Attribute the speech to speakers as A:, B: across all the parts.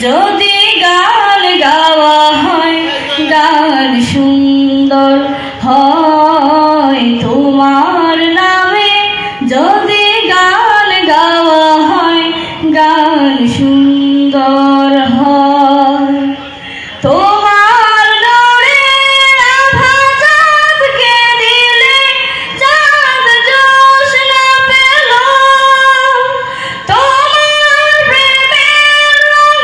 A: যদি গান গাওয়া হয় গান সুন্দর হয় তোমার নামে, যদি গান গাওয়া হয় গান সুন্দর হয়। তোমার নূরের আভা চাঁদকে দিলে চাঁদ জ্যোৎস্না পেল, তোমার প্রেমের রং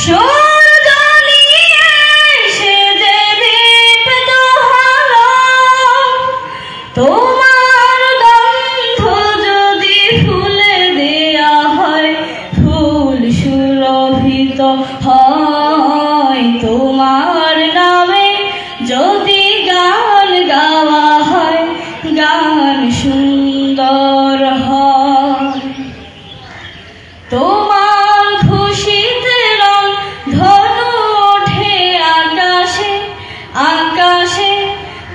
A: সূর্য নিয়ে এসে যে দীপ্ত হলো, তোমার গন্ধ যদি ফুলে দেয়া হয় ফুল সুরভিত হয় তোমার নামে, যদি গান গাওয়া হয় গান সুন্দর হয়। তোমার খুশিতে রং ধনু ওঠে আকাশে আকাশে,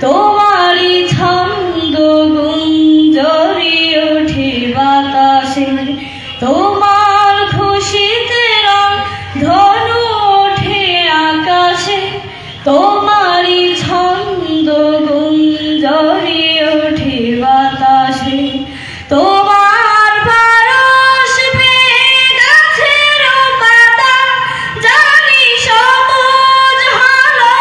A: তোমারই ছন্দ গুঞ্জরি ওঠে বাতাসে। তোমার খুশিতে রং ধনু ওঠে আকাশে, তোমারই ছন্দ গুঞ্জরি ওঠে বাতাসে। তোমার পরশ পেয়ে গাছের পাতা জানি সবুজ হলো,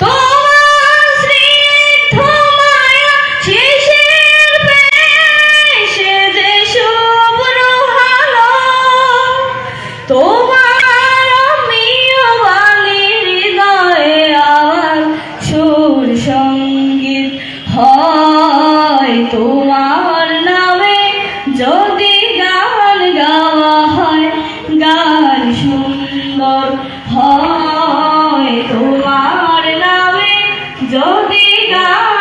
A: তোমার স্নিগ্ধ মায়া শিশির পেয়ে সে যে শুভ্র হলো, তোমার অমীয় বাণী হৃদয়ে আবার সুর সঙ্গীত হয় তোমার নামে, যদি গান গাওয়া হয় গান সুন্দর হয় তোমার নামে, যদি গান